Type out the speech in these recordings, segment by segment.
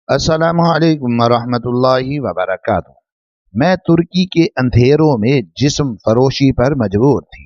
السلام علیکم ورحمۃ اللہ وبرکاتہ۔ میں ترکی کے اندھیروں میں جسم فروشی پر مجبور تھی،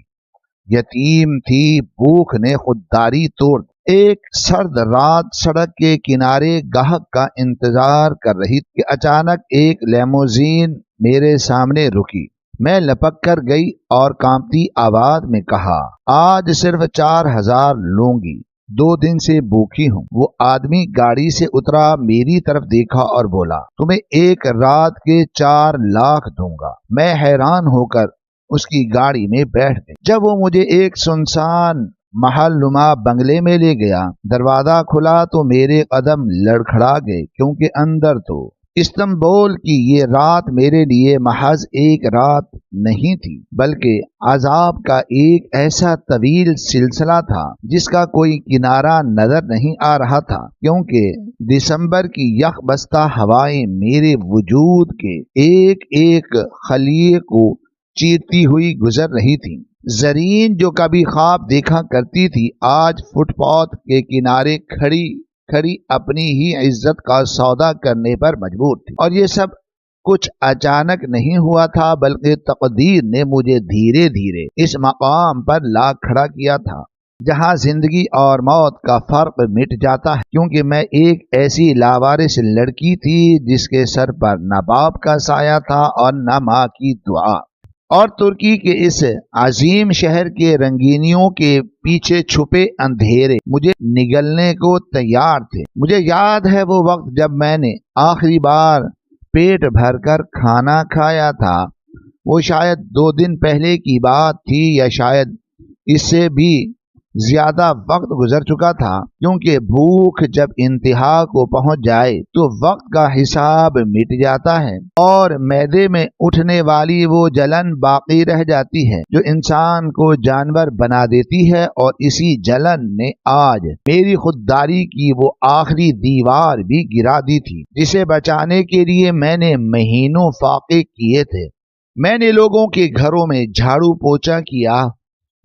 یتیم تھی، بھوک نے خودداری توڑ دی۔ ایک سرد رات سڑک کے کنارے گاہک کا انتظار کر رہی کہ اچانک ایک لیموزین میرے سامنے رکی۔ میں لپک کر گئی اور کانپتی آواز میں کہا، آج صرف 4000 لوں گی، 2 دن سے بھوکی ہوں۔ وہ آدمی گاڑی سے اترا، میری طرف دیکھا اور بولا، تمہیں 1 رات کے 4 لاکھ دوں گا۔ میں حیران ہو کر اس کی گاڑی میں بیٹھ گئی۔ جب وہ مجھے ایک سنسان محل نما بنگلے میں لے گیا، دروازہ کھلا تو میرے قدم لڑکھڑا گئے، کیونکہ اندر تو استنبول کی یہ رات میرے لیے محض ایک رات نہیں تھی، بلکہ عذاب کا ایک ایسا طویل سلسلہ تھا جس کا کوئی کنارہ نظر نہیں آ رہا تھا، کیونکہ دسمبر کی یخ بستہ ہوائیں میرے وجود کے ایک ایک خلیے کو چیرتی ہوئی گزر رہی تھیں۔ زرین جو کبھی خواب دیکھا کرتی تھی، آج فٹ پاتھ کے کنارے کھڑی اپنی ہی عزت کا سودا کرنے پر مجبور تھی۔ اور یہ سب کچھ اچانک نہیں ہوا تھا، بلکہ تقدیر نے مجھے دھیرے دھیرے اس مقام پر لا کھڑا کیا تھا جہاں زندگی اور موت کا فرق مٹ جاتا ہے، کیونکہ میں ایک ایسی لاوارث لڑکی تھی جس کے سر پر نہ باپ کا سایہ تھا اور نہ ماں کی دعا، اور ترکی کے اس عظیم شہر کے رنگینیوں کے پیچھے چھپے اندھیرے مجھے نگلنے کو تیار تھے۔ مجھے یاد ہے وہ وقت جب میں نے آخری بار پیٹ بھر کر کھانا کھایا تھا۔ وہ شاید 2 دن پہلے کی بات تھی، یا شاید اس سے بھی زیادہ وقت گزر چکا تھا، کیونکہ بھوک جب انتہا کو پہنچ جائے تو وقت کا حساب مٹ جاتا ہے اور معدے میں اٹھنے والی وہ جلن باقی رہ جاتی ہے جو انسان کو جانور بنا دیتی ہے، اور اسی جلن نے آج میری خودداری کی وہ آخری دیوار بھی گرا دی تھی جسے بچانے کے لیے میں نے مہینوں فاقے کیے تھے۔ میں نے لوگوں کے گھروں میں جھاڑو پوچھا کیا،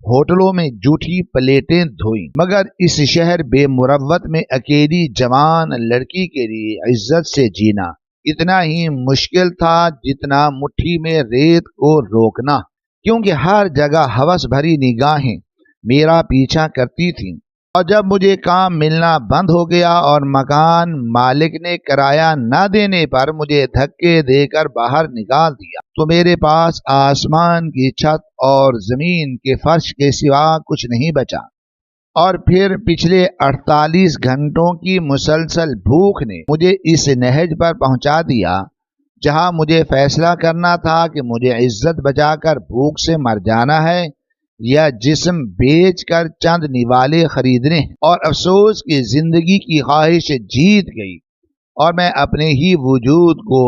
ہوٹلوں میں جھوٹی پلیٹیں دھوئیں، مگر اس شہر بے مروت میں اکیلی جوان لڑکی کے لیے عزت سے جینا اتنا ہی مشکل تھا جتنا مٹھی میں ریت کو روکنا، کیونکہ ہر جگہ ہوس بھری نگاہیں میرا پیچھا کرتی تھیں۔ اور جب مجھے کام ملنا بند ہو گیا اور مکان مالک نے کرایہ نہ دینے پر مجھے دھکے دے کر باہر نکال دیا، تو میرے پاس آسمان کی چھت اور زمین کے فرش کے سوا کچھ نہیں بچا۔ اور پھر پچھلے 48 گھنٹوں کی مسلسل بھوک نے مجھے اس نہج پر پہنچا دیا جہاں مجھے فیصلہ کرنا تھا کہ مجھے عزت بچا کر بھوک سے مر جانا ہے یا جسم بیچ کر چند نوالے خریدنے ہیں۔ اور افسوس کہ زندگی کی خواہش جیت گئی اور میں اپنے ہی وجود کو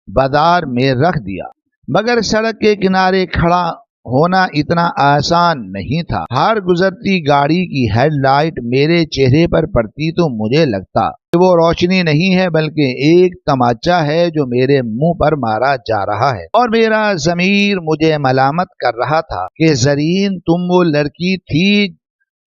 بازار میں رکھ دیا۔ مگر سڑک کے کنارے کھڑا ہونا اتنا آسان نہیں تھا۔ ہر گزرتی گاڑی کی ہیڈ لائٹ میرے چہرے پر پڑتی تو مجھے لگتا کہ وہ روشنی نہیں ہے، بلکہ ایک تماچا ہے جو میرے منہ پر مارا جا رہا ہے، اور میرا ضمیر مجھے ملامت کر رہا تھا کہ زرین، تم وہ لڑکی تھی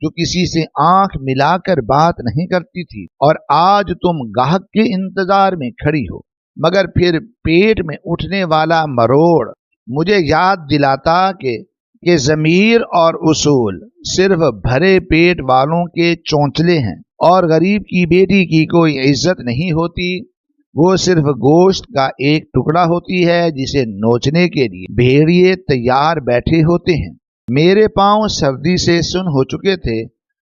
جو کسی سے آنکھ ملا کر بات نہیں کرتی تھی، اور آج تم گاہک کے انتظار میں کھڑی ہو۔ مگر پھر پیٹ میں اٹھنے والا مروڑ مجھے یاد دلاتا کہ ضمیر اور اصول صرف بھرے پیٹ والوں کے چونچلے ہیں، اور غریب کی بیٹی کی کوئی عزت نہیں ہوتی، وہ صرف گوشت کا ایک ٹکڑا ہوتی ہے جسے نوچنے کے لیے بھیڑیے تیار بیٹھے ہوتے ہیں۔ میرے پاؤں سردی سے سن ہو چکے تھے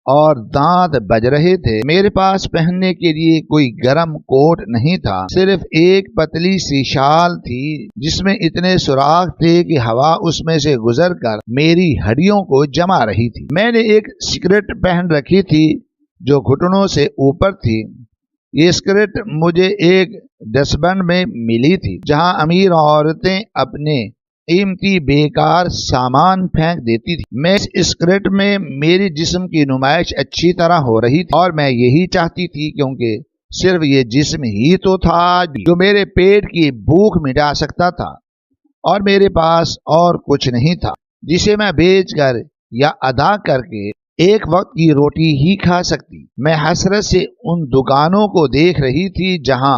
اور دانت بج رہے تھے۔ میرے پاس پہننے کے لیے کوئی گرم کوٹ نہیں تھا، صرف ایک پتلی سی شال تھی جس میں اتنے سوراخ تھے کہ ہوا اس میں سے گزر کر میری ہڈیوں کو جما رہی تھی۔ میں نے ایک سکرٹ پہن رکھی تھی جو گھٹنوں سے اوپر تھی۔ یہ سکرٹ مجھے ایک ڈسٹبن میں ملی تھی جہاں امیر عورتیں اپنے قیمتی بیکار سامان پھینک دیتی تھی۔ میں اس اسکرٹ میں میری جسم کی نمائش اچھی طرح ہو رہی تھی، اور میں یہی چاہتی تھی، کیونکہ صرف یہ جسم ہی تو تھا جو میرے پیٹ کی بھوک مٹا سکتا تھا، اور میرے پاس اور کچھ نہیں تھا جسے میں بیچ کر یا ادا کر کے ایک وقت کی روٹی ہی کھا سکتی۔ میں حسرت سے ان دکانوں کو دیکھ رہی تھی جہاں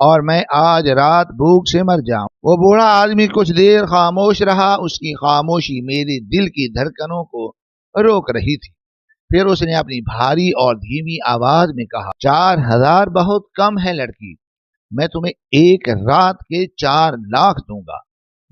اور میں آج رات بھوک سے مر جاؤں۔ وہ بوڑھا آدمی کچھ دیر خاموش رہا، اس کی خاموشی میری دل کی دھڑکنوں کو روک رہی تھی۔ پھر اس نے اپنی بھاری اور دھیمی آواز میں کہا، 4000 بہت کم ہے لڑکی، میں تمہیں 1 رات کے 4 لاکھ دوں گا،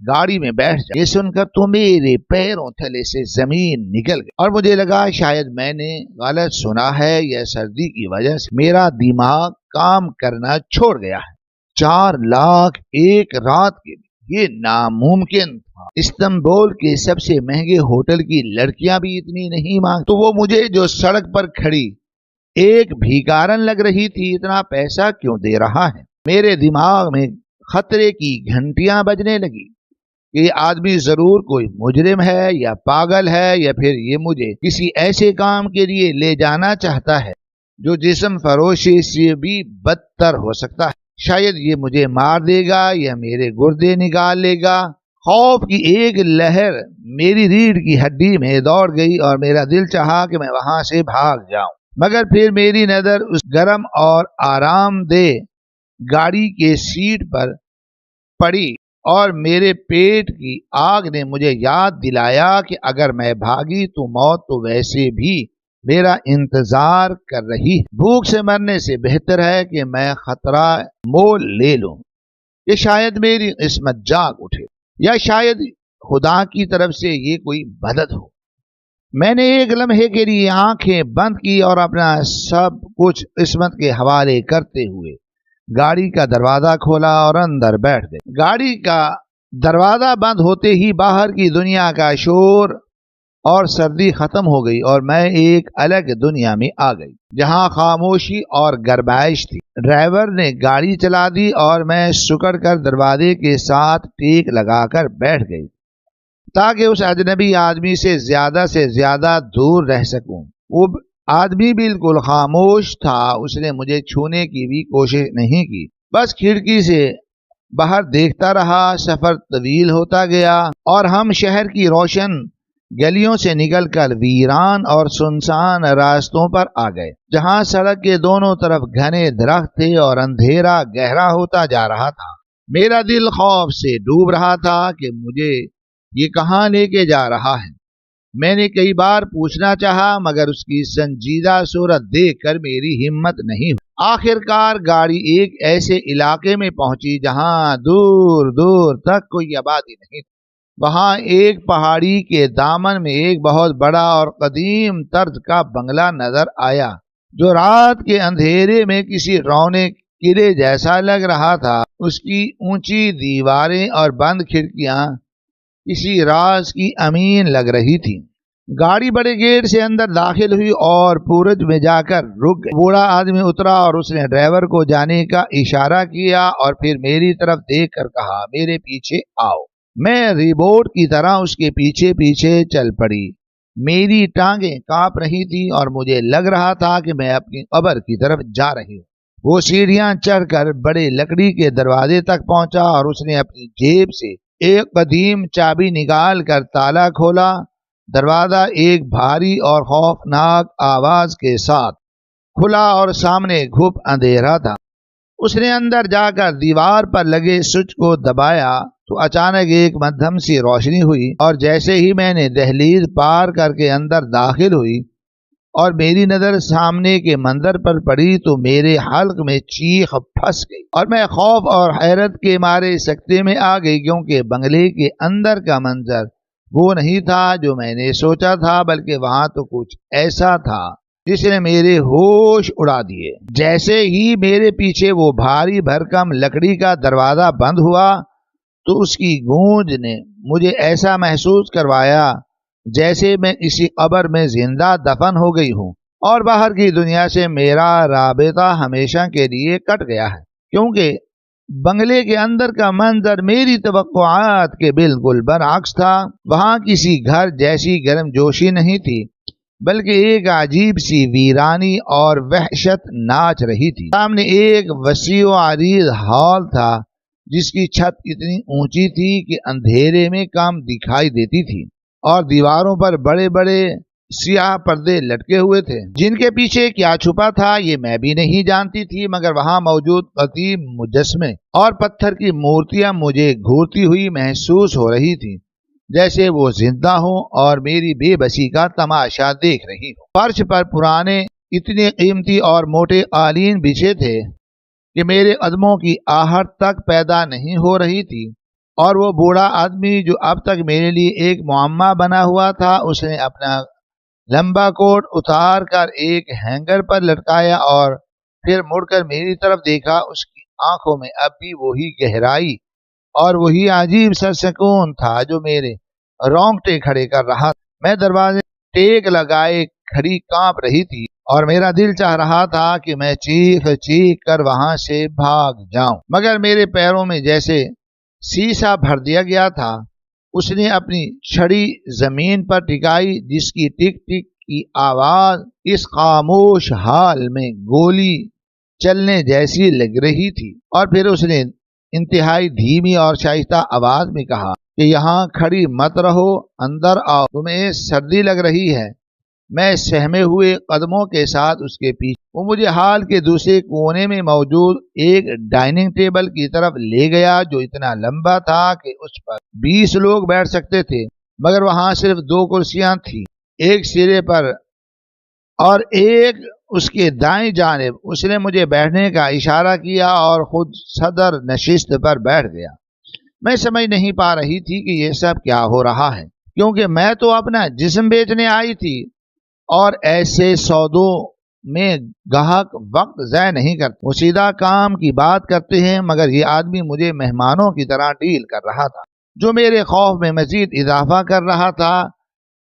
گاڑی میں بیٹھ جا۔ یہ سن کر تو میرے پیروں تلے سے زمین نکل گئی اور مجھے لگا شاید میں نے غلط سنا ہے یا سردی کی وجہ سے میرا دماغ کام کرنا چھوڑ گیا ہے۔ 4 لاکھ 1 رات کے لیے، یہ ناممکن تھا۔ استنبول کے سب سے مہنگے ہوٹل کی لڑکیاں بھی اتنی نہیں مانگ، تو وہ مجھے جو سڑک پر کھڑی ایک بھیکارن لگ رہی تھی اتنا پیسہ کیوں دے رہا ہے؟ میرے دماغ میں خطرے کی گھنٹیاں بجنے لگی کہ یہ آدمی ضرور کوئی مجرم ہے یا پاگل ہے، یا پھر یہ مجھے کسی ایسے کام کے لیے لے جانا چاہتا ہے جو جسم فروشی سے بھی بدتر ہو سکتا ہے۔ شاید یہ مجھے مار دے گا یا میرے گردے نکال لے گا۔ خوف کی ایک لہر میری ریڑھ کی ہڈی میں دوڑ گئی اور میرا دل چاہا کہ میں وہاں سے بھاگ جاؤں، مگر پھر میری نظر اس گرم اور آرام دہ گاڑی کے سیٹ پر پڑی اور میرے پیٹ کی آگ نے مجھے یاد دلایا کہ اگر میں بھاگی تو موت تو ویسے بھی میرا انتظار کر رہی ہے۔ بھوک سے مرنے سے بہتر ہے کہ میں خطرہ مول لے لوں، کہ شاید میری قسمت جاگ اٹھے، یا شاید خدا کی طرف سے یہ کوئی مدد ہو۔ میں نے ایک لمحے کے لیے آنکھیں بند کی اور اپنا سب کچھ قسمت کے حوالے کرتے ہوئے گاڑی کا دروازہ کھولا اور اندر بیٹھ گئے۔ گاڑی کا دروازہ بند ہوتے ہی باہر کی دنیا کا شور اور سردی ختم ہو گئی اور میں ایک الگ دنیا میں آ گئی جہاں خاموشی اور گرمائش تھی۔ ڈرائیور نے گاڑی چلا دی اور میں سکڑ کر دروازے کے ساتھ ٹیک لگا کر بیٹھ گئی تاکہ اس اجنبی آدمی سے زیادہ دور رہ سکوں۔ وہ آدمی بالکل خاموش تھا، اس نے مجھے چھونے کی بھی کوشش نہیں کی، بس کھڑکی سے باہر دیکھتا رہا۔ سفر طویل ہوتا گیا اور ہم شہر کی روشن گلیوں سے نکل کر ویران اور سنسان راستوں پر آ گئے جہاں سڑک کے دونوں طرف گھنے درخت تھے اور اندھیرا گہرا ہوتا جا رہا تھا۔ میرا دل خوف سے ڈوب رہا تھا کہ مجھے یہ کہاں لے کے جا رہا ہے۔ میں نے کئی بار پوچھنا چاہا مگر اس کی سنجیدہ صورت دیکھ کر میری ہمت نہیں ہوئی۔ آخر کار گاڑی ایک ایسے علاقے میں پہنچی جہاں دور دور تک کوئی آبادی نہیں تھی۔ وہاں ایک پہاڑی کے دامن میں ایک بہت بڑا اور قدیم طرز کا بنگلہ نظر آیا جو رات کے اندھیرے میں کسی رونے قلعے جیسا لگ رہا تھا۔ اس کی اونچی دیواریں اور بند کھڑکیاں کسی راز کی امین لگ رہی تھی۔ گاڑی بڑے گیٹ سے اندر داخل ہوئی اور پورج میں جا کر رک گئی۔ بوڑھا آدمی اترا اور اس نے ڈرائیور کو جانے کا اشارہ کیا اور پھر میری طرف دیکھ کر کہا، میرے پیچھے آؤ۔ میں ریبوٹ کی طرح اس کے پیچھے پیچھے چل پڑی۔ میری ٹانگیں کانپ رہی تھی اور مجھے لگ رہا تھا کہ میں اپنی قبر کی طرف جا رہی ہوں۔ وہ سیڑھیاں چڑھ کر بڑے لکڑی کے دروازے تک پہنچا اور اس نے اپنی جیب سے ایک قدیم چابی نکال کر تالا کھولا۔ دروازہ ایک بھاری اور خوفناک آواز کے ساتھ کھلا اور سامنے گھپ اندھیرا تھا۔ اس نے اندر جا کر دیوار پر لگے سوئچ کو دبایا تو اچانک ایک مدھم سی روشنی ہوئی اور جیسے ہی میں نے دہلیز پار کر کے اندر داخل ہوئی اور میری نظر سامنے کے منظر پر پڑی تو میرے حلق میں چیخ پھنس گئی اور میں خوف اور حیرت کے مارے سکتے میں آ گئی، کیونکہ بنگلے کے اندر کا منظر وہ نہیں تھا جو میں نے سوچا تھا، بلکہ وہاں تو کچھ ایسا تھا جس نے میرے ہوش اڑا دیے۔ جیسے ہی میرے پیچھے وہ بھاری بھرکم لکڑی کا دروازہ بند ہوا تو اس کی گونج نے مجھے ایسا محسوس کروایا جیسے میں کسی قبر میں زندہ دفن ہو گئی ہوں اور باہر کی دنیا سے میرا رابطہ ہمیشہ کے لیے کٹ گیا ہے، کیونکہ بنگلے کے اندر کا منظر میری توقعات کے بالکل برعکس تھا۔ وہاں کسی گھر جیسی گرم جوشی نہیں تھی، بلکہ ایک عجیب سی ویرانی اور وحشت ناچ رہی تھی۔ سامنے ایک وسیع و عریض ہال تھا جس کی چھت اتنی اونچی تھی کہ اندھیرے میں کم دکھائی دیتی تھی اور دیواروں پر بڑے بڑے سیاہ پردے لٹکے ہوئے تھے جن کے پیچھے کیا چھپا تھا یہ میں بھی نہیں جانتی تھی، مگر وہاں موجود قدیم مجسمے اور پتھر کی مورتیاں مجھے گھورتی ہوئی محسوس ہو رہی تھی، جیسے وہ زندہ ہوں اور میری بے بسی کا تماشا دیکھ رہی ہوں۔ فرش پر پرانے اتنے قیمتی اور موٹے قالین بچھے تھے کہ میرے قدموں کی آہٹ تک پیدا نہیں ہو رہی تھی، اور وہ بوڑھا آدمی جو اب تک میرے لیے ایک معمہ بنا ہوا تھا، اس نے اپنا لمبا کوٹ اتار کر ایک ہینگر پر لٹکایا اور پھر مڑ کر میری طرف دیکھا۔ اس کی آنکھوں میں اب بھی وہی گہرائی اور وہی عجیب سا سکون تھا جو میرے رونگٹے کھڑے کر رہا تھا۔ میں دروازے ٹیک لگائے کھڑی کانپ رہی تھی اور میرا دل چاہ رہا تھا کہ میں چیخ چیخ کر وہاں سے بھاگ جاؤں، مگر میرے پیروں میں جیسے سیسا بھر دیا گیا تھا۔ اس نے اپنی چھڑی زمین پر ٹکائی، جس کی ٹک ٹک کی آواز اس خاموش حال میں گولی چلنے جیسی لگ رہی تھی، اور پھر اس نے انتہائی دھیمی اور شائستہ آواز میں کہا کہ یہاں کھڑی مت رہو، اندر آؤ، تمہیں سردی لگ رہی ہے۔ میں سہمے ہوئے قدموں کے ساتھ اس کے پیچھے وہ مجھے ہال کے دوسرے کونے میں موجود ایک ڈائننگ ٹیبل کی طرف لے گیا جو اتنا لمبا تھا کہ اس پر 20 لوگ بیٹھ سکتے تھے، مگر وہاں صرف 2 کرسیاں تھیں، ایک سرے پر اور ایک اس کے دائیں جانب۔ اس نے مجھے بیٹھنے کا اشارہ کیا اور خود صدر نشست پر بیٹھ گیا۔ میں سمجھ نہیں پا رہی تھی کہ یہ سب کیا ہو رہا ہے، کیونکہ میں تو اپنا جسم بیچنے آئی تھی، اور ایسے سودوں میں گاہک وقت ضائع نہیں کرتے، وہ سیدھا کام کی بات کرتے ہیں، مگر یہ آدمی مجھے مہمانوں کی طرح ڈیل کر رہا تھا، جو میرے خوف میں مزید اضافہ کر رہا تھا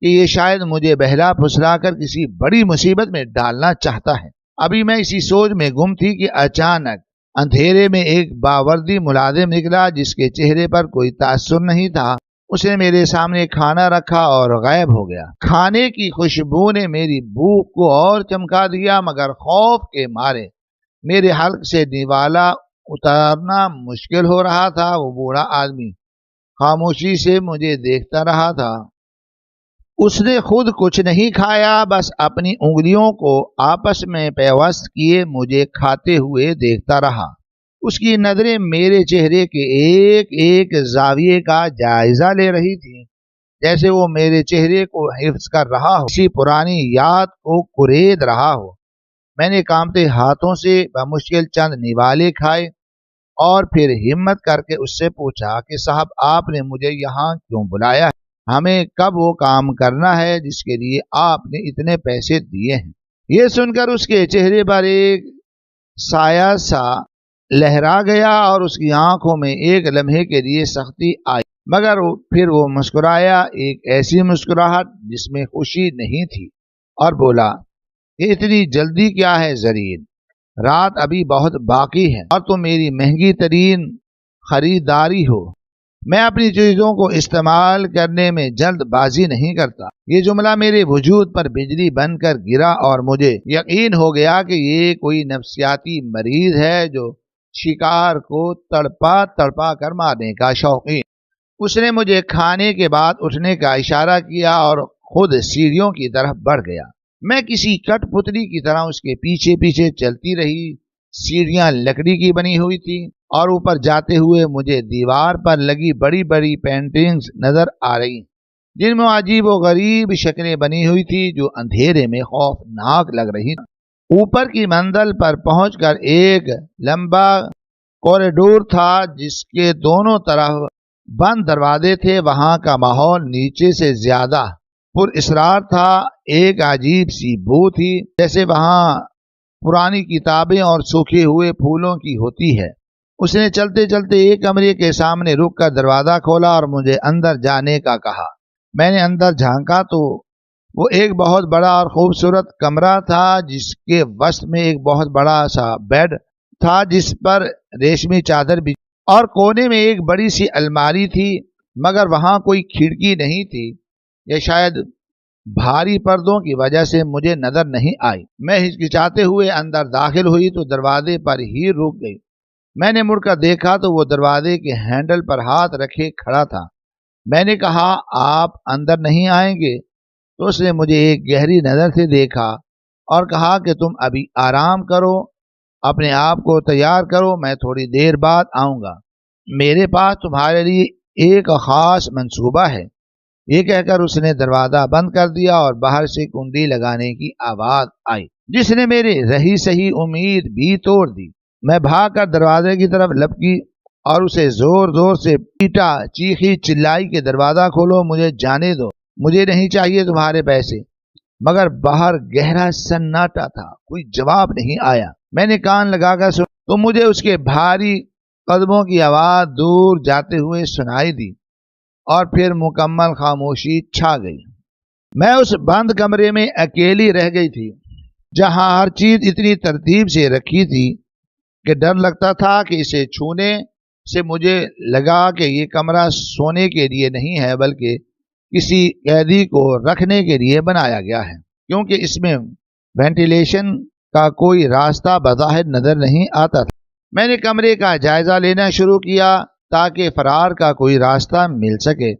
کہ یہ شاید مجھے بہلا پھسلا کر کسی بڑی مصیبت میں ڈالنا چاہتا ہے۔ ابھی میں اسی سوچ میں گم تھی کہ اچانک اندھیرے میں ایک باوردی ملازم نکلا جس کے چہرے پر کوئی تاثر نہیں تھا۔ اس نے میرے سامنے کھانا رکھا اور غائب ہو گیا۔ کھانے کی خوشبو نے میری بھوک کو اور چمکا دیا، مگر خوف کے مارے میرے حلق سے نوالا اتارنا مشکل ہو رہا تھا۔ وہ بوڑھا آدمی خاموشی سے مجھے دیکھتا رہا تھا۔ اس نے خود کچھ نہیں کھایا، بس اپنی انگلیوں کو آپس میں پیوست کیے مجھے کھاتے ہوئے دیکھتا رہا۔ اس کی نظریں میرے چہرے کے ایک ایک زاویے کا جائزہ لے رہی تھی، جیسے وہ میرے چہرے کو حفظ کر رہا ہو، کسی پرانی یاد کو کورید رہا ہو۔ میں نے کانپتے ہاتھوں سے بمشکل چند نوالے کھائے اور پھر ہمت کر کے اس سے پوچھا کہ صاحب، آپ نے مجھے یہاں کیوں بلایا ہے؟ ہمیں کب وہ کام کرنا ہے جس کے لیے آپ نے اتنے پیسے دیے ہیں؟ یہ سن کر اس کے چہرے پر ایک سایہ سا لہرا گیا اور اس کی آنکھوں میں ایک لمحے کے لیے سختی آئی، مگر پھر وہ مسکرایا، ایک ایسی مسکراہٹ جس میں خوشی نہیں تھی، اور بولا کہ اتنی جلدی کیا ہے زرین، رات ابھی بہت باقی ہے اور تم میری مہنگی ترین خریداری ہو۔ میں اپنی چیزوں کو استعمال کرنے میں جلد بازی نہیں کرتا۔ یہ جملہ میرے وجود پر بجلی بن کر گرا اور مجھے یقین ہو گیا کہ یہ کوئی نفسیاتی مریض ہے جو شکار کو تڑپا تڑپا کر مارنے کا شوقین۔ اس نے مجھے کھانے کے بعد اٹھنے کا اشارہ کیا اور خود سیڑھیوں کی طرف بڑھ گیا۔ میں کسی کٹ پتلی کی طرح اس کے پیچھے پیچھے چلتی رہی۔ سیڑھیاں لکڑی کی بنی ہوئی تھی اور اوپر جاتے ہوئے مجھے دیوار پر لگی بڑی بڑی پینٹنگز نظر آ رہی، جن میں عجیب و غریب شکلیں بنی ہوئی تھی جو اندھیرے میں خوفناک لگ رہی تھی۔ اوپر کی منزل پر پہنچ کر ایک لمبا کوریڈور تھا جس کے دونوں طرف بند دروازے تھے۔ وہاں کا ماحول نیچے سے زیادہ پر اسرار تھا۔ ایک عجیب سی بو تھی، جیسے وہاں پرانی کتابیں اور سوکھے ہوئے پھولوں کی ہوتی ہے۔ اس نے چلتے چلتے ایک کمرے کے سامنے رک کر دروازہ کھولا اور مجھے اندر جانے کا کہا۔ میں نے اندر جھانکا تو وہ ایک بہت بڑا اور خوبصورت کمرہ تھا جس کے وسط میں ایک بہت بڑا سا بیڈ تھا جس پر ریشمی چادر بھی، اور کونے میں ایک بڑی سی الماری تھی، مگر وہاں کوئی کھڑکی نہیں تھی، یا شاید بھاری پردوں کی وجہ سے مجھے نظر نہیں آئی۔ میں ہچکچاتے ہوئے اندر داخل ہوئی تو دروازے پر ہی رک گئی۔ میں نے مڑ کر دیکھا تو وہ دروازے کے ہینڈل پر ہاتھ رکھے کھڑا تھا۔ میں نے کہا، آپ اندر نہیں آئیں گے؟ تو اس نے مجھے ایک گہری نظر سے دیکھا اور کہا کہ تم ابھی آرام کرو، اپنے آپ کو تیار کرو، میں تھوڑی دیر بعد آؤں گا، میرے پاس تمہارے لیے ایک خاص منصوبہ ہے۔ یہ کہہ کر اس نے دروازہ بند کر دیا اور باہر سے کنڈی لگانے کی آواز آئی جس نے میری رہی سہی امید بھی توڑ دی۔ میں بھاگ کر دروازے کی طرف لپکی اور اسے زور زور سے پیٹا، چیخی چلائی کہ دروازہ کھولو، مجھے جانے دو، مجھے نہیں چاہیے تمہارے پیسے۔ مگر باہر گہرا سناٹا تھا، کوئی جواب نہیں آیا۔ میں نے کان لگا کر سنا تو مجھے اس کے بھاری قدموں کی آواز دور جاتے ہوئے سنائی دی اور پھر مکمل خاموشی چھا گئی۔ میں اس بند کمرے میں اکیلی رہ گئی تھی جہاں ہر چیز اتنی ترتیب سے رکھی تھی کہ ڈر لگتا تھا کہ اسے چھونے سے مجھے لگا کہ یہ کمرہ سونے کے لیے نہیں ہے بلکہ کسی قیدی کو رکھنے کے لیے بنایا گیا ہے، کیونکہ اس میں وینٹیلیشن کا کوئی راستہ بظاہر نظر نہیں آتا تھا۔ میں نے کمرے کا جائزہ لینا شروع کیا تاکہ فرار کا کوئی راستہ مل سکے۔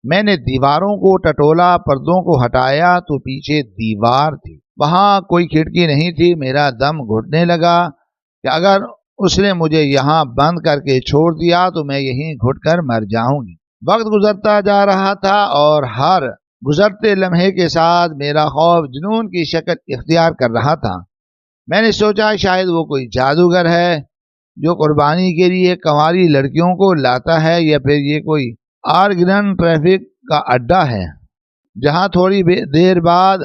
میں نے دیواروں کو ٹٹولا، پردوں کو ہٹایا تو پیچھے دیوار تھی، وہاں کوئی کھڑکی نہیں تھی۔ میرا دم گھٹنے لگا کہ اگر اس نے مجھے یہاں بند کر کے چھوڑ دیا تو میں یہیں گھٹ کر مر جاؤں گی۔ وقت گزرتا جا رہا تھا اور ہر گزرتے لمحے کے ساتھ میرا خوف جنون کی شکل اختیار کر رہا تھا۔ میں نے سوچا شاید وہ کوئی جادوگر ہے جو قربانی کے لیے کنواری لڑکیوں کو لاتا ہے، یا پھر یہ کوئی آرگن ٹریفک کا اڈا ہے جہاں تھوڑی دیر بعد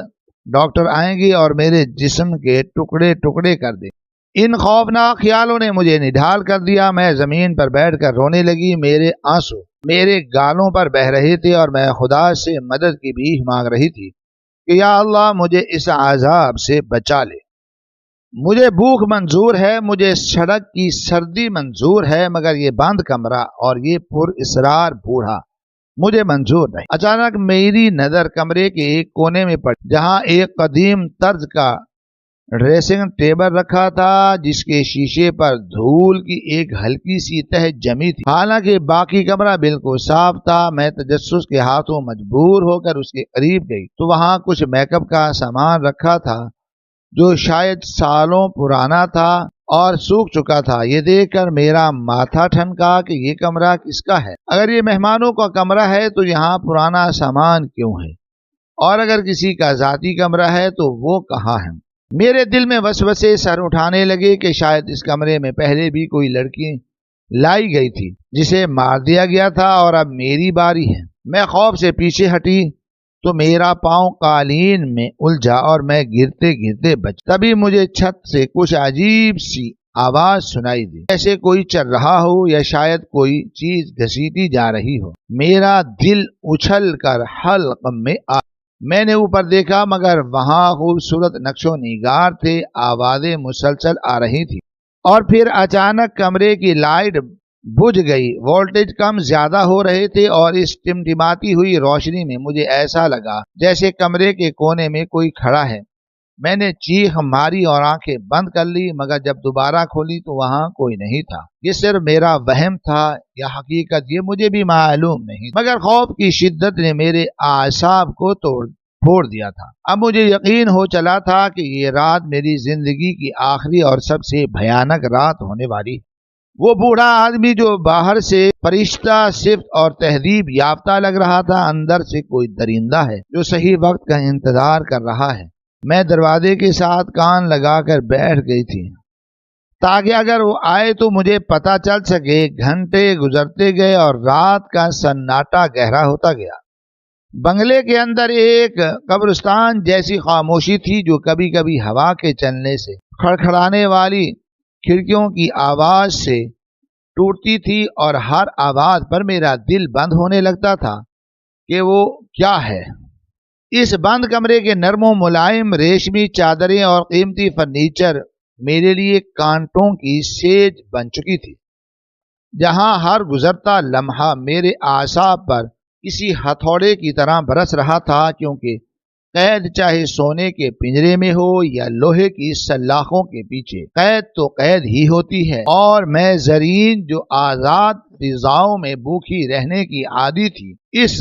ڈاکٹر آئیں گی اور میرے جسم کے ٹکڑے ٹکڑے کر دیں۔ ان خوفناک خیالوں نے مجھے نڈھال کر دیا۔ میں زمین پر بیٹھ کر رونے لگی۔ میرے آنسو میرے گالوں پر بہہ رہے تھے اور میں خدا سے مدد کی بھیک مانگ رہی تھی کہ یا اللہ مجھے اس عذاب سے بچا لے۔ مجھے بھوک منظور ہے، مجھے سڑک کی سردی منظور ہے، مگر یہ بند کمرہ اور یہ پر اسرار بوڑھا مجھے منظور نہیں۔ اچانک میری نظر کمرے کے ایک کونے میں پڑی جہاں ایک قدیم طرز کا ڈریسنگ ٹیبل رکھا تھا جس کے شیشے پر دھول کی ایک ہلکی سی تہ جمی تھی، حالانکہ باقی کمرہ بالکل صاف تھا۔ میں تجسس کے ہاتھوں مجبور ہو کر اس کے قریب گئی تو وہاں کچھ میک اپ کا سامان رکھا تھا جو شاید سالوں پرانا تھا اور سوکھ چکا تھا۔ یہ دیکھ کر میرا ماتھا ٹھنکا کہ یہ کمرہ کس کا ہے۔ اگر یہ مہمانوں کا کمرہ ہے تو یہاں پرانا سامان کیوں ہے، اور اگر کسی کا ذاتی کمرہ ہے تو وہ کہاں ہے؟ میرے دل میں وسوسے سر اٹھانے لگے کہ شاید اس کمرے میں پہلے بھی کوئی لڑکی لائی گئی تھی جسے مار دیا گیا تھا اور اب میری باری ہے۔ میں خوف سے پیچھے ہٹی تو میرا پاؤں قالین میں الجھا اور میں گرتے گرتے بچ۔ تبھی مجھے چھت سے کچھ عجیب سی آواز سنائی دی، جیسے کوئی چل رہا ہو یا شاید کوئی چیز گھسیٹی جا رہی ہو۔ میرا دل اچھل کر حلق میں آ۔ میں نے اوپر دیکھا مگر وہاں خوبصورت نقش و نگار تھے۔ آوازیں مسلسل آ رہی تھی اور پھر اچانک کمرے کی لائٹ بجھ گئی۔ وولٹیج کم زیادہ ہو رہے تھے اور اس ٹمٹماتی ہوئی روشنی میں مجھے ایسا لگا جیسے کمرے کے کونے میں کوئی کھڑا ہے۔ میں نے چیخ ماری اور آنکھیں بند کر لی، مگر جب دوبارہ کھولی تو وہاں کوئی نہیں تھا۔ یہ صرف میرا وہم تھا یا حقیقت، یہ مجھے بھی معلوم نہیں، مگر خوف کی شدت نے میرے اعصاب کو پھوڑ دیا تھا۔ اب مجھے یقین ہو چلا تھا کہ یہ رات میری زندگی کی آخری اور سب سے بھیانک رات ہونے والی۔ وہ بوڑھا آدمی جو باہر سے فرشتہ صفت اور تہذیب یافتہ لگ رہا تھا، اندر سے کوئی درندہ ہے جو صحیح وقت کا انتظار کر رہا ہے۔ میں دروازے کے ساتھ کان لگا کر بیٹھ گئی تھی تاکہ اگر وہ آئے تو مجھے پتہ چل سکے۔ گھنٹے گزرتے گئے اور رات کا سناٹا گہرا ہوتا گیا۔ بنگلے کے اندر ایک قبرستان جیسی خاموشی تھی جو کبھی کبھی ہوا کے چلنے سے کھڑکھڑانے والی کھڑکیوں کی آواز سے ٹوٹتی تھی، اور ہر آواز پر میرا دل بند ہونے لگتا تھا کہ وہ کیا ہے۔ اس بند کمرے کے نرم و ملائم ریشمی چادریں اور قیمتی فرنیچر میرے لیے کانٹوں کی سیج بن چکی تھی، جہاں ہر گزرتا لمحہ میرے اعصاب پر کسی ہتھوڑے کی طرح برس رہا تھا، کیونکہ قید چاہے سونے کے پنجرے میں ہو یا لوہے کی سلاخوں کے پیچھے، قید تو قید ہی ہوتی ہے، اور میں زرین جو آزاد فضاؤں میں بھوکی رہنے کی عادی تھی، اس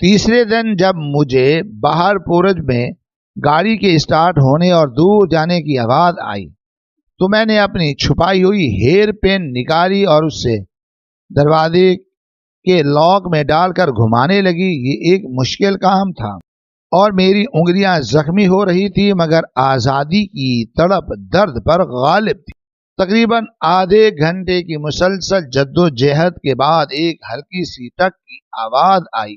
تیسرے دن جب مجھے باہر پورج میں گاڑی کے اسٹارٹ ہونے اور دور جانے کی آواز آئی تو میں نے اپنی چھپائی ہوئی ہیئر پین نکالی اور اس سے دروازے کے لاک میں ڈال کر گھمانے لگی۔ یہ ایک مشکل کام تھا اور میری انگلیاں زخمی ہو رہی تھی، مگر آزادی کی تڑپ درد پر غالب تھی۔ تقریباً آدھے گھنٹے کی مسلسل جد و جہد کے بعد ایک ہلکی سی ٹک کی آواز آئی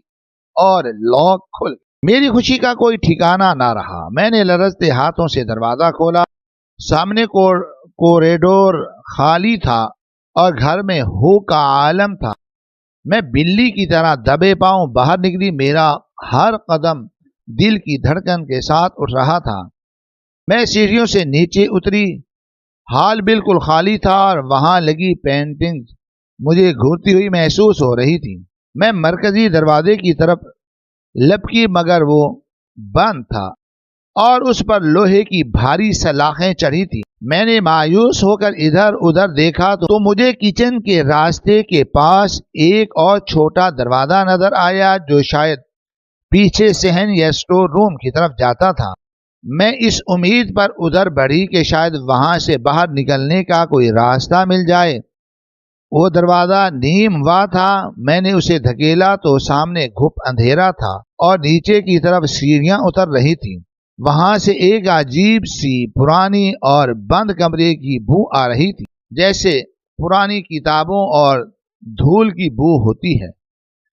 اور لاک کھل گیا۔ میری خوشی کا کوئی ٹھکانہ نہ رہا۔ میں نے لرزتے ہاتھوں سے دروازہ کھولا۔ سامنے کوریڈور خالی تھا اور گھر میں ہو کا عالم تھا۔ میں بلی کی طرح دبے پاؤں باہر نکلی۔ میرا ہر قدم دل کی دھڑکن کے ساتھ اٹھ رہا تھا۔ میں سیڑھیوں سے نیچے اتری۔ ہال بالکل خالی تھا اور وہاں لگی پینٹنگ مجھے گھورتی ہوئی محسوس ہو رہی تھی۔ میں مرکزی دروازے کی طرف لپکی، مگر وہ بند تھا اور اس پر لوہے کی بھاری سلاخیں چڑھی تھی۔ میں نے مایوس ہو کر ادھر ادھر دیکھا تو مجھے کچن کے راستے کے پاس ایک اور چھوٹا دروازہ نظر آیا جو شاید پیچھے صحن یا اسٹور روم کی طرف جاتا تھا۔ میں اس امید پر ادھر بڑھی کہ شاید وہاں سے باہر نکلنے کا کوئی راستہ مل جائے۔ وہ دروازہ نیم وا تھا۔ میں نے اسے دھکیلا تو سامنے گھپ اندھیرا تھا اور نیچے کی طرف سیڑھیاں اتر رہی تھیں۔ وہاں سے ایک عجیب سی پرانی اور بند کمرے کی بو آ رہی تھی، جیسے پرانی کتابوں اور دھول کی بو ہوتی ہے۔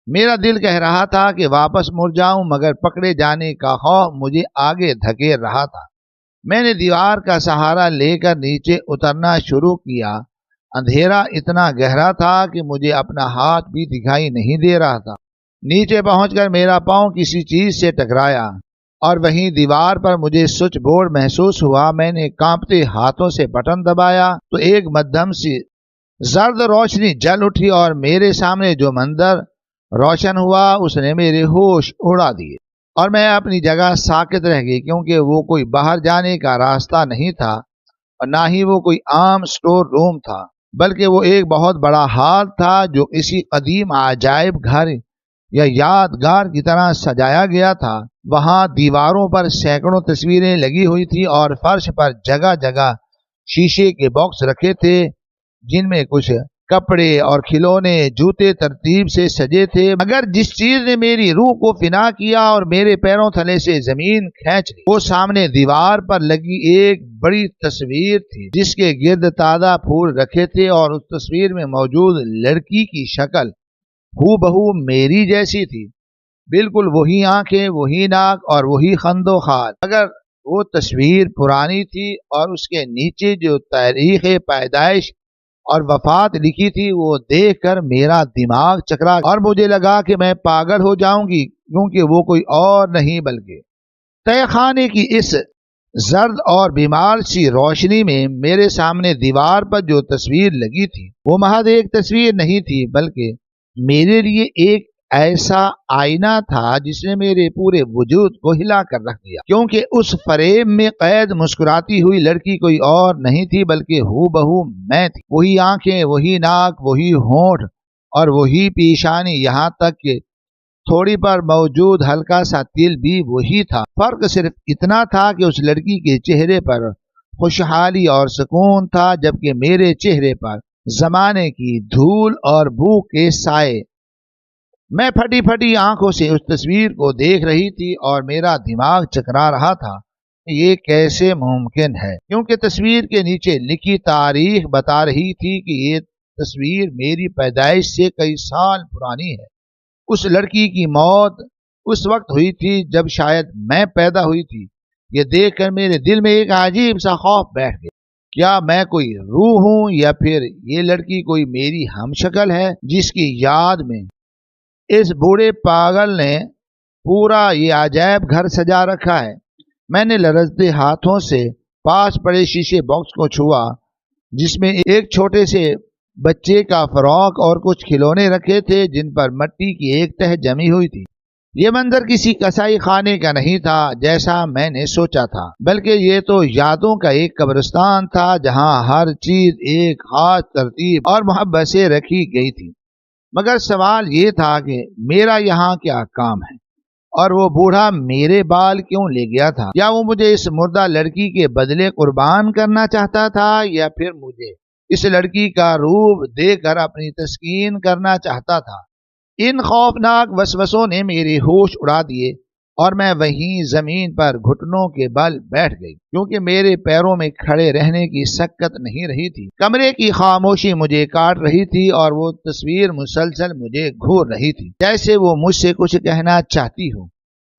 میرا دل کہہ رہا تھا کہ واپس مڑ جاؤں، مگر پکڑے جانے کا خوف مجھے آگے دھکیل رہا تھا۔ میں نے دیوار کا سہارا لے کر نیچے اترنا شروع کیا۔ اندھیرا اتنا گہرا تھا کہ مجھے اپنا ہاتھ بھی دکھائی نہیں دے رہا تھا۔ نیچے پہنچ کر میرا پاؤں کسی چیز سے ٹکرایا اور وہیں دیوار پر مجھے سوئچ بورڈ محسوس ہوا۔ میں نے کانپتے ہاتھوں سے بٹن دبایا تو ایک مدھم سی زرد روشنی جل اٹھی اور میرے سامنے جو منظر روشن ہوا اس نے میرے ہوش اڑا دیے اور میں اپنی جگہ ساکت رہ گئی، کیونکہ وہ کوئی باہر جانے کا راستہ نہیں تھا اور نہ ہی وہ کوئی عام اسٹور روم تھا، بلکہ وہ ایک بہت بڑا ہال تھا جو کسی قدیم عجائب گھر یا یادگار کی طرح سجایا گیا تھا۔ وہاں دیواروں پر سینکڑوں تصویریں لگی ہوئی تھی اور فرش پر جگہ جگہ شیشے کے باکس رکھے تھے جن میں کچھ کپڑے اور کھلونے جوتے ترتیب سے سجے تھے، مگر جس چیز نے میری روح کو فنا کیا اور میرے پیروں تلے سے زمین کھینچ لی وہ سامنے دیوار پر لگی ایک بڑی تصویر تھی جس کے گرد تازہ پھول رکھے تھے، اور اس تصویر میں موجود لڑکی کی شکل ہو بہو میری جیسی تھی۔ بالکل وہی آنکھیں، وہی ناک اور وہی خند و خال، مگر وہ تصویر پرانی تھی اور اس کے نیچے جو تاریخ پیدائش اور وفات لکھی تھی وہ دیکھ کر میرا دماغ چکرا اور مجھے لگا کہ میں پاگل ہو جاؤں گی، کیونکہ وہ کوئی اور نہیں بلکہ تہہ خانے کی اس زرد اور بیمار سی روشنی میں میرے سامنے دیوار پر جو تصویر لگی تھی وہ محض ایک تصویر نہیں تھی، بلکہ میرے لیے ایک ایسا آئینہ تھا جس نے میرے پورے وجود کو ہلا کر رکھ دیا، کیونکہ اس فریم میں قید مسکراتی ہوئی لڑکی کوئی اور نہیں تھی بلکہ ہو بہو میں تھی۔ وہی آنکھیں، وہی ناک، وہی ہونٹ اور وہی پیشانی، یہاں تک کہ تھوڑی پر موجود ہلکا سا تل بھی وہی تھا۔ فرق صرف اتنا تھا کہ اس لڑکی کے چہرے پر خوشحالی اور سکون تھا، جبکہ میرے چہرے پر زمانے کی دھول اور بو کے سائے۔ میں پھٹی پھٹی آنکھوں سے اس تصویر کو دیکھ رہی تھی اور میرا دماغ چکرا رہا تھا۔ یہ کیسے ممکن ہے؟ کیونکہ تصویر کے نیچے لکھی تاریخ بتا رہی تھی کہ یہ تصویر میری پیدائش سے کئی سال پرانی ہے۔ اس لڑکی کی موت اس وقت ہوئی تھی جب شاید میں پیدا ہوئی تھی۔ یہ دیکھ کر میرے دل میں ایک عجیب سا خوف بیٹھ گیا۔ کیا میں کوئی روح ہوں یا پھر یہ لڑکی کوئی میری ہم شکل ہے جس کی یاد میں اس بوڑھے پاگل نے پورا یہ عجائب گھر سجا رکھا ہے؟ میں نے لرزتے ہاتھوں سے پاس پڑے شیشے باکس کو چھوا جس میں ایک چھوٹے سے بچے کا فراق اور کچھ کھلونے رکھے تھے جن پر مٹی کی ایک تہ جمی ہوئی تھی۔ یہ منظر کسی کسائی خانے کا نہیں تھا جیسا میں نے سوچا تھا، بلکہ یہ تو یادوں کا ایک قبرستان تھا جہاں ہر چیز ایک خاص ترتیب اور محبت سے رکھی گئی تھی۔ مگر سوال یہ تھا کہ میرا یہاں کیا کام ہے؟ اور وہ بوڑھا میرے بال کیوں لے گیا تھا؟ کیا وہ مجھے اس مردہ لڑکی کے بدلے قربان کرنا چاہتا تھا یا پھر مجھے اس لڑکی کا روپ دے کر اپنی تسکین کرنا چاہتا تھا؟ ان خوفناک وسوسوں نے میرے ہوش اڑا دیے اور میں وہیں زمین پر گھٹنوں کے بل بیٹھ گئی، کیونکہ میرے پیروں میں کھڑے رہنے کی سکت نہیں رہی تھی۔ کمرے کی خاموشی مجھے کاٹ رہی تھی اور وہ تصویر مسلسل مجھے گھور رہی تھی، جیسے وہ مجھ سے کچھ کہنا چاہتی ہو۔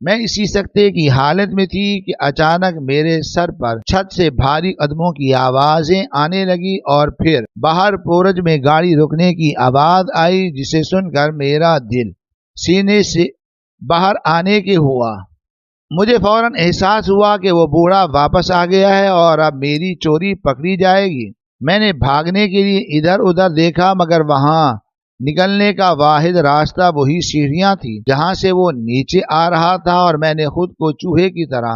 میں اسی سکتے کی حالت میں تھی کہ اچانک میرے سر پر چھت سے بھاری قدموں کی آوازیں آنے لگی اور پھر باہر پورج میں گاڑی رکنے کی آواز آئی، جسے سن کر میرا دل سینے سے باہر آنے کے ہوا۔ مجھے فوراً احساس ہوا کہ وہ بوڑھا واپس آ گیا ہے اور اب میری چوری پکڑی جائے گی۔ میں نے بھاگنے کے لیے ادھر ادھر دیکھا، مگر وہاں نکلنے کا واحد راستہ وہی سیڑھیاں تھی جہاں سے وہ نیچے آ رہا تھا، اور میں نے خود کو چوہے کی طرح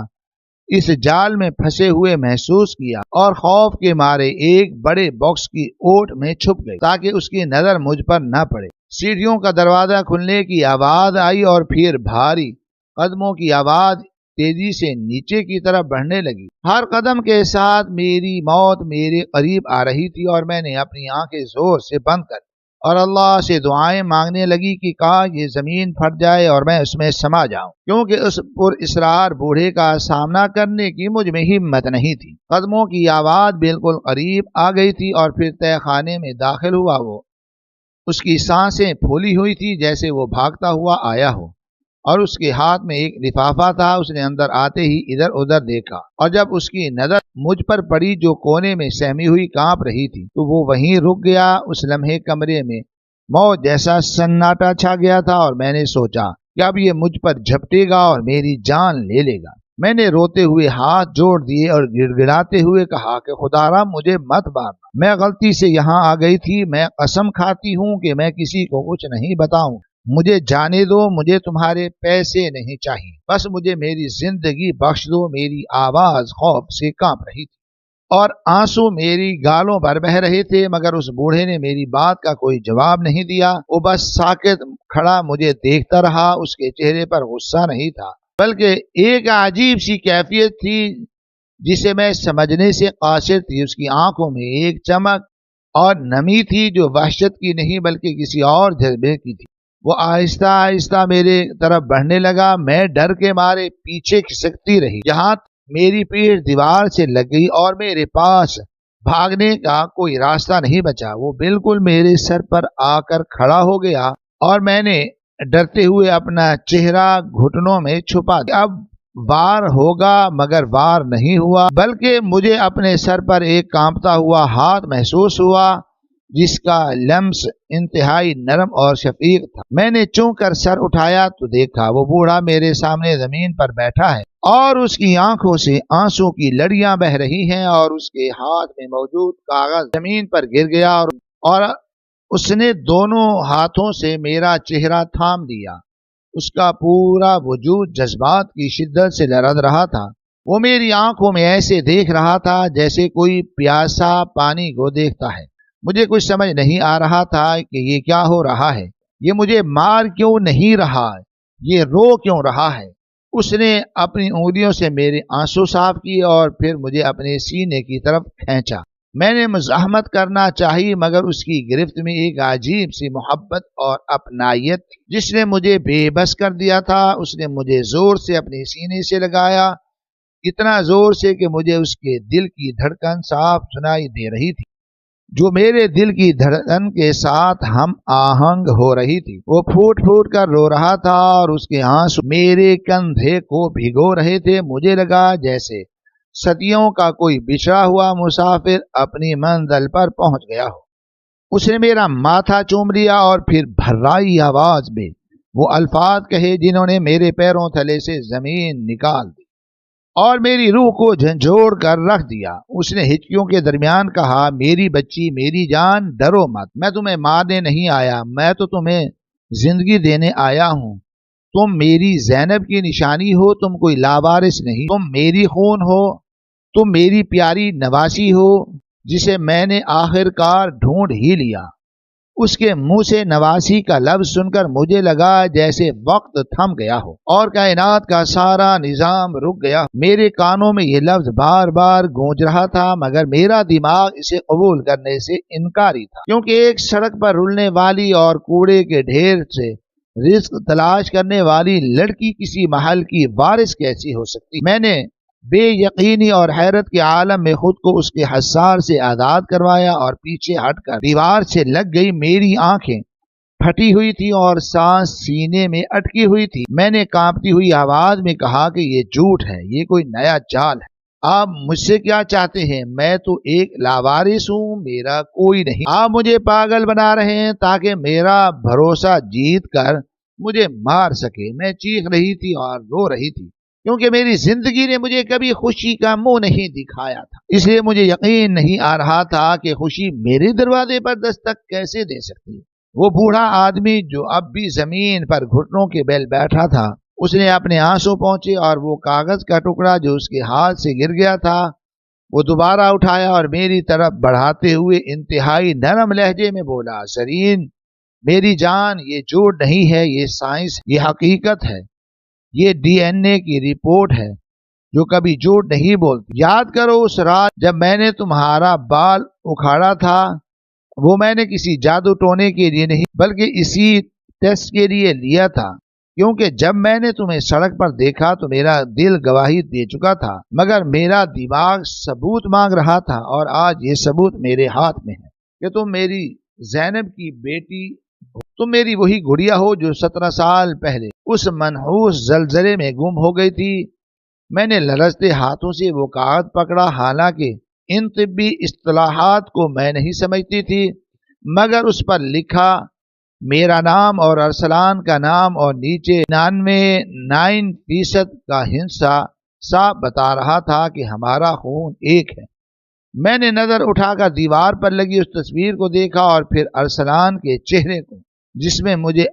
اس جال میں پھنسے ہوئے محسوس کیا اور خوف کے مارے ایک بڑے باکس کی اوٹ میں چھپ گئی تاکہ اس کی نظر مجھ پر نہ پڑے۔ سیڑھیوں کا دروازہ کھلنے کی آواز آئی اور پھر بھاری قدموں کی آواز تیزی سے نیچے کی طرف بڑھنے لگی۔ ہر قدم کے ساتھ میری موت میرے قریب آ رہی تھی اور میں نے اپنی آنکھیں زور سے بند کر اور اللہ سے دعائیں مانگنے لگی کہ کاش یہ زمین پھٹ جائے اور میں اس میں سما جاؤں، کیونکہ اس پر اسرار بوڑھے کا سامنا کرنے کی مجھ میں ہمت نہیں تھی۔ قدموں کی آواز بالکل قریب آ گئی تھی اور پھر تہہ خانے میں داخل ہوا۔ وہ اس کی سانسیں پھولی ہوئی تھی جیسے وہ بھاگتا ہوا آیا ہو، اور اس کے ہاتھ میں ایک لفافہ تھا۔ اس نے اندر آتے ہی ادھر ادھر دیکھا، اور جب اس کی نظر مجھ پر پڑی جو کونے میں سہمی ہوئی کانپ رہی تھی، تو وہ وہیں رک گیا۔ اس لمحے کمرے میں موت جیسا سناٹا چھا گیا تھا اور میں نے سوچا کہ اب یہ مجھ پر جھپٹے گا اور میری جان لے لے گا۔ میں نے روتے ہوئے ہاتھ جوڑ دیے اور گڑ گڑاتے ہوئے کہا کہ خدا را مجھے مت مارنا، میں غلطی سے یہاں آ گئی تھی، میں قسم کھاتی ہوں کہ میں کسی کو کچھ نہیں بتاؤں، مجھے جانے دو، مجھے تمہارے پیسے نہیں چاہیے، بس مجھے میری زندگی بخش دو۔ میری آواز خوف سے کانپ رہی تھی اور آنسو میری گالوں پر بہہ رہے تھے، مگر اس بوڑھے نے میری بات کا کوئی جواب نہیں دیا۔ وہ بس ساکت کھڑا مجھے دیکھتا رہا۔ اس کے چہرے پر غصہ نہیں تھا، بلکہ ایک عجیب سی کیفیت تھی جسے میں سمجھنے سے قاصر تھی۔ اس کی آنکھوں میں ایک چمک اور نمی تھی جو وحشت کی نہیں بلکہ کسی اور جذبے کی تھی۔ وہ آہستہ آہستہ میرے طرف بڑھنے لگا۔ میں ڈر کے مارے پیچھے کھسکتی رہی، جہاں میری پیٹھ دیوار سے لگ گئی اور میرے پاس بھاگنے کا کوئی راستہ نہیں بچا۔ وہ بالکل میرے سر پر آ کر کھڑا ہو گیا اور میں نے ڈرتے ہوئے اپنا چہرہ گھٹنوں میں چھپا دیا۔ اب وار ہوگا، مگر وار نہیں ہوا، بلکہ مجھے اپنے سر پر ایک کانپتا ہوا ہاتھ محسوس ہوا جس کا لمس انتہائی نرم اور شفیق تھا۔ میں نے چونک کر سر اٹھایا تو دیکھا وہ بوڑھا میرے سامنے زمین پر بیٹھا ہے اور اس کی آنکھوں سے آنسو کی لڑیاں بہہ رہی ہیں، اور اس کے ہاتھ میں موجود کاغذ زمین پر گر گیا اور اس نے دونوں ہاتھوں سے میرا چہرہ تھام لیا۔ اس کا پورا وجود جذبات کی شدت سے لرز رہا تھا۔ وہ میری آنکھوں میں ایسے دیکھ رہا تھا جیسے کوئی پیاسا پانی کو دیکھتا ہے۔ مجھے کچھ سمجھ نہیں آ رہا تھا کہ یہ کیا ہو رہا ہے، یہ مجھے مار کیوں نہیں رہا، یہ رو کیوں رہا ہے۔ اس نے اپنی انگلیوں سے میرے آنسو صاف کیے اور پھر مجھے اپنے سینے کی طرف کھینچا۔ میں نے مزاحمت کرنا چاہی، مگر اس کی گرفت میں ایک عجیب سی محبت اور اپنائیت تھی جس نے مجھے بے بس کر دیا تھا۔ اس نے مجھے زور سے اپنے سینے سے لگایا، اتنا زور سے کہ مجھے اس کے دل کی دھڑکن صاف سنائی دے رہی تھی، جو میرے دل کی دھڑکن کے ساتھ ہم آہنگ ہو رہی تھی۔ وہ پھوٹ پھوٹ کر رو رہا تھا اور اس کے آنسو میرے کندھے کو بھگو رہے تھے۔ مجھے لگا جیسے صدیوں کا کوئی بچھڑا ہوا مسافر اپنی منزل پر پہنچ گیا ہو۔ اس نے میرا ماتھا چوم لیا اور پھر بھرائی آواز میں وہ الفاظ کہے جنہوں نے میرے پیروں تلے سے زمین نکال دی اور میری روح کو جھنجھوڑ کر رکھ دیا۔ اس نے ہچکیوں کے درمیان کہا، میری بچی، میری جان، ڈرو مت، میں تمہیں مارنے نہیں آیا، میں تو تمہیں زندگی دینے آیا ہوں۔ تم میری زینب کی نشانی ہو، تم کوئی لاوارث نہیں، تم میری خون ہو، تم میری پیاری نواسی ہو جسے میں نے آخر کار ڈھونڈ ہی لیا۔ اس کے منہ سے نواسی کا لفظ سن کر مجھے لگا جیسے وقت تھم گیا ہو اور کائنات کا سارا نظام رک گیا۔ میرے کانوں میں یہ لفظ بار بار گونج رہا تھا مگر میرا دماغ اسے قبول کرنے سے انکاری تھا، کیونکہ ایک سڑک پر رلنے والی اور کوڑے کے ڈھیر سے رزق تلاش کرنے والی لڑکی کسی محل کی وارث کیسی ہو سکتی؟ میں نے بے یقینی اور حیرت کے عالم میں خود کو اس کے حصار سے آزاد کروایا اور پیچھے ہٹ کر دیوار سے لگ گئی۔ میری آنکھیں پھٹی ہوئی تھی اور سانس سینے میں اٹکی ہوئی تھی۔ میں نے کانپتی ہوئی آواز میں کہا کہ یہ جھوٹ ہے، یہ کوئی نیا جال ہے۔ آپ مجھ سے کیا چاہتے ہیں؟ میں تو ایک لاوارث ہوں، میرا کوئی نہیں۔ آپ مجھے پاگل بنا رہے ہیں تاکہ میرا بھروسہ جیت کر مجھے مار سکے۔ میں چیخ رہی تھی اور رو رہی تھی کیونکہ میری زندگی نے مجھے کبھی خوشی کا منہ نہیں دکھایا تھا، اس لیے مجھے یقین نہیں آ رہا تھا کہ خوشی میرے دروازے پر دستک کیسے دے سکتی ہے۔ وہ بوڑھا آدمی جو اب بھی زمین پر گھٹنوں کے بل بیٹھا تھا، اس نے اپنے آنسو پہنچے اور وہ کاغذ کا ٹکڑا جو اس کے ہاتھ سے گر گیا تھا وہ دوبارہ اٹھایا اور میری طرف بڑھاتے ہوئے انتہائی نرم لہجے میں بولا، سرین میری جان، یہ جھوٹ نہیں ہے، یہ سائنس، یہ حقیقت ہے، یہ ڈی این اے کی رپورٹ ہے جو کبھی جھوٹ نہیں بولتی۔ یاد کرو اس رات جب میں نے تمہارا بال اکھاڑا تھا، وہ میں نے کسی جادو ٹونے کے لیے نہیں بلکہ اسی ٹیسٹ کے لیے لیا تھا، کیونکہ جب میں نے تمہیں سڑک پر دیکھا تو میرا دل گواہی دے چکا تھا مگر میرا دماغ ثبوت مانگ رہا تھا، اور آج یہ ثبوت میرے ہاتھ میں ہے کہ تم میری زینب کی بیٹی، تم میری وہی گڑیا ہو جو 17 سال پہلے اس منحوس زلزلے میں گم ہو گئی تھی۔ میں نے لرزتے ہاتھوں سے وہ کاغذ پکڑا، حالانکہ ان طبی اصطلاحات کو میں نہیں سمجھتی تھی، مگر اس پر لکھا میرا نام اور ارسلان کا نام اور نیچے 99% کا ہندسہ صاف بتا رہا تھا کہ ہمارا خون ایک ہے۔ میں نے نظر اٹھا کر دیوار پر لگی اس تصویر کو دیکھا اور پھر ارسلان کے چہرے کو، جس میں مجھے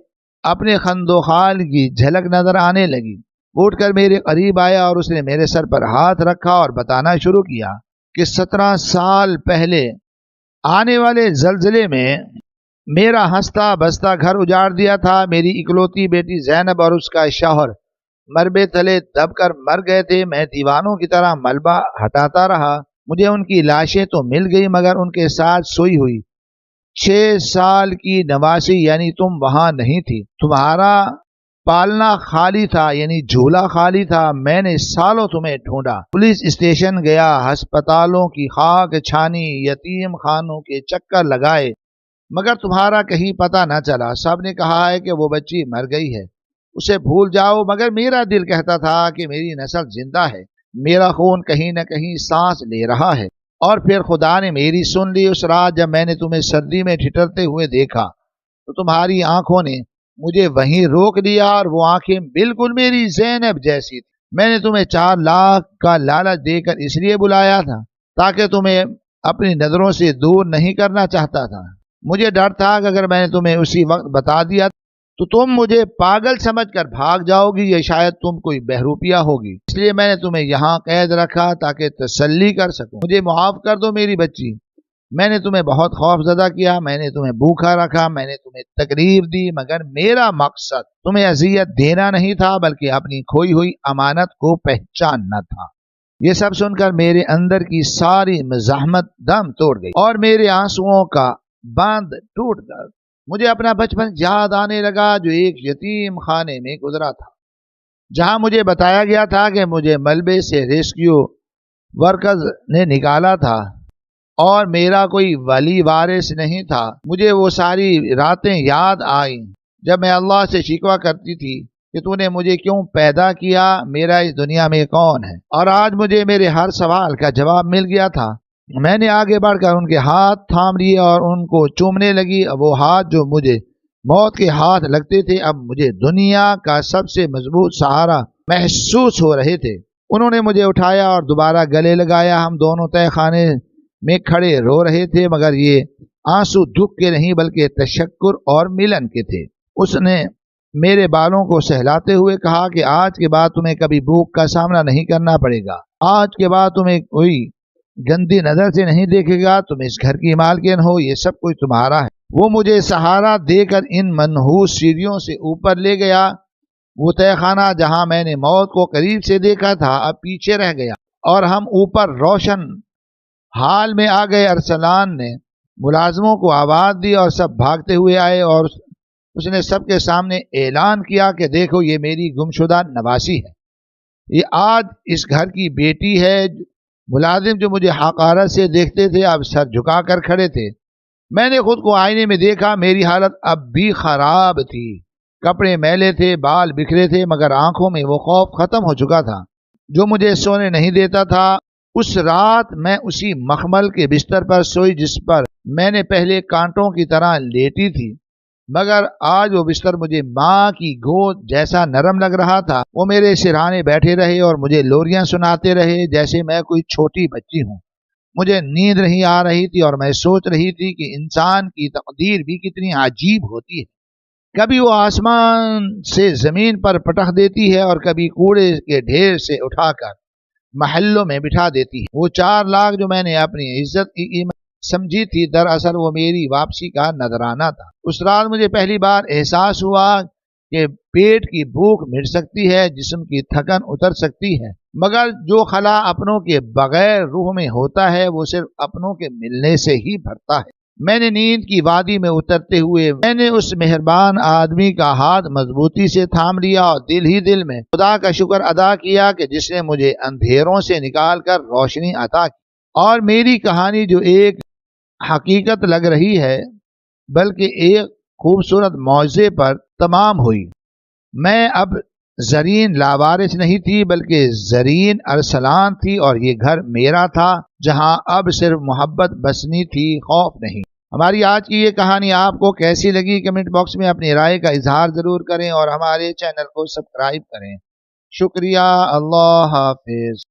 اپنے خندوخال کی جھلک نظر آنے لگی۔ اٹھ کر میرے قریب آیا اور اس نے میرے سر پر ہاتھ رکھا اور بتانا شروع کیا کہ 17 سال پہلے آنے والے زلزلے میں میرا ہنستا بستا گھر اجاڑ دیا تھا۔ میری اکلوتی بیٹی زینب اور اس کا شوہر مربے تلے دب کر مر گئے تھے۔ میں دیوانوں کی طرح ملبہ ہٹاتا رہا، مجھے ان کی لاشیں تو مل گئی مگر ان کے ساتھ سوئی ہوئی 6 سال کی نواسی یعنی تم وہاں نہیں تھی۔ تمہارا پالنا خالی تھا، یعنی جھولا خالی تھا۔ میں نے سالوں تمہیں ڈھونڈا، پولیس اسٹیشن گیا، ہسپتالوں کی خاک چھانی، یتیم خانوں کے چکر لگائے مگر تمہارا کہیں پتہ نہ چلا۔ سب نے کہا ہے کہ وہ بچی مر گئی ہے، اسے بھول جاؤ، مگر میرا دل کہتا تھا کہ میری نسل زندہ ہے، میرا خون کہیں نہ کہیں سانس لے رہا ہے۔ اور پھر خدا نے میری سن لی۔ اس رات جب میں نے تمہیں سردی میں ٹھٹرتے ہوئے دیکھا تو تمہاری آنکھوں نے مجھے وہیں روک لیا، اور وہ آنکھیں بالکل میری زینب جیسی تھی۔ میں نے تمہیں 4 لاکھ کا لالچ دے کر اس لیے بلایا تھا تاکہ تمہیں اپنی نظروں سے دور نہیں کرنا چاہتا تھا۔ مجھے ڈر تھا کہ اگر میں نے تمہیں اسی وقت بتا دیا تو تم مجھے پاگل سمجھ کر بھاگ جاؤ گی یا شاید تم کوئی بہروپیہ ہوگی، اس لیے میں نے تمہیں یہاں قید رکھا تاکہ تسلی کر سکوں۔ مجھے معاف کر دو میری بچی، میں نے تمہیں بہت خوف زدہ کیا، میں نے تمہیں بھوکا رکھا، میں نے تمہیں تکلیف دی، مگر میرا مقصد تمہیں اذیت دینا نہیں تھا بلکہ اپنی کھوئی ہوئی امانت کو پہچاننا تھا۔ یہ سب سن کر میرے اندر کی ساری مزاحمت دم توڑ گئی اور میرے آنسوؤں کا باندھ ٹوٹ کر مجھے اپنا بچپن یاد آنے لگا جو ایک یتیم خانے میں گزرا تھا، جہاں مجھے بتایا گیا تھا کہ مجھے ملبے سے ریسکیو ورکرز نے نکالا تھا اور میرا کوئی ولی وارث نہیں تھا۔ مجھے وہ ساری راتیں یاد آئیں جب میں اللہ سے شکوہ کرتی تھی کہ تو نے مجھے کیوں پیدا کیا، میرا اس دنیا میں کون ہے، اور آج مجھے میرے ہر سوال کا جواب مل گیا تھا۔ میں نے آگے بڑھ کر ان کے ہاتھ تھام لیے اور ان کو چومنے لگی۔ وہ ہاتھ جو مجھے موت کے ہاتھ لگتے تھے اب مجھے دنیا کا سب سے مضبوط سہارا محسوس ہو رہے تھے۔ انہوں نے مجھے اٹھایا اور دوبارہ گلے لگایا۔ ہم دونوں تہہ خانے میں کھڑے رو رہے تھے مگر یہ آنسو دکھ کے نہیں بلکہ تشکر اور ملن کے تھے۔ اس نے میرے بالوں کو سہلاتے ہوئے کہا کہ آج کے بعد تمہیں کبھی بھوک کا سامنا نہیں کرنا پڑے گا، آج کے بعد تمہیں کوئی گندی نظر سے نہیں دیکھے گا، تم اس گھر کی مالکن ہو، یہ سب کچھ تمہارا ہے۔ وہ مجھے سہارا دے کر ان منحوس سیڑھیوں سے اوپر لے گیا۔ وہ تہہ خانہ جہاں میں نے موت کو قریب سے دیکھا تھا اب پیچھے رہ گیا اور ہم اوپر روشن حال میں آ گئے۔ ارسلان نے ملازموں کو آواز دی اور سب بھاگتے ہوئے آئے، اور اس نے سب کے سامنے اعلان کیا کہ دیکھو یہ میری گمشدہ نواسی ہے، یہ آج اس گھر کی بیٹی ہے۔ ملازم جو مجھے حقارت سے دیکھتے تھے اب سر جھکا کر کھڑے تھے۔ میں نے خود کو آئینے میں دیکھا، میری حالت اب بھی خراب تھی، کپڑے میلے تھے، بال بکھرے تھے، مگر آنکھوں میں وہ خوف ختم ہو چکا تھا جو مجھے سونے نہیں دیتا تھا۔ اس رات میں اسی مخمل کے بستر پر سوئی جس پر میں نے پہلے کانٹوں کی طرح لیٹی تھی، مگر آج وہ بستر مجھے ماں کی گود جیسا نرم لگ رہا تھا۔ وہ میرے سرہانے بیٹھے رہے اور مجھے لوریاں سناتے رہے جیسے میں کوئی چھوٹی بچی ہوں۔ مجھے نیند نہیں آ رہی تھی اور میں سوچ رہی تھی کہ انسان کی تقدیر بھی کتنی عجیب ہوتی ہے، کبھی وہ آسمان سے زمین پر پٹخ دیتی ہے اور کبھی کوڑے کے ڈھیر سے اٹھا کر محلوں میں بٹھا دیتی ہے۔ وہ 4 لاکھ جو میں نے اپنی عزت کی قیمت سمجھی تھی دراصل وہ میری واپسی کا نذرانہ تھا۔ اس رات مجھے پہلی بار احساس ہوا کہ پیٹ کی بھوک مٹ سکتی ہے، جسم کی تھکن اتر سکتی ہے، مگر جو خلا اپنوں کے بغیر روح میں ہوتا ہے وہ صرف اپنوں کے ملنے سے ہی بھرتا ہے۔ میں نے نیند کی وادی میں اترتے ہوئے میں نے اس مہربان آدمی کا ہاتھ مضبوطی سے تھام لیا اور دل ہی دل میں خدا کا شکر ادا کیا کہ جس نے مجھے اندھیروں سے نکال کر روشنی عطا کی، اور میری کہانی جو ایک حقیقت لگ رہی ہے بلکہ ایک خوبصورت معجزے پر تمام ہوئی۔ میں اب زرین لاوارث نہیں تھی بلکہ زرین ارسلان تھی، اور یہ گھر میرا تھا جہاں اب صرف محبت بسنی تھی، خوف نہیں۔ ہماری آج کی یہ کہانی آپ کو کیسی لگی؟ کمنٹ باکس میں اپنی رائے کا اظہار ضرور کریں اور ہمارے چینل کو سبسکرائب کریں۔ شکریہ، اللہ حافظ۔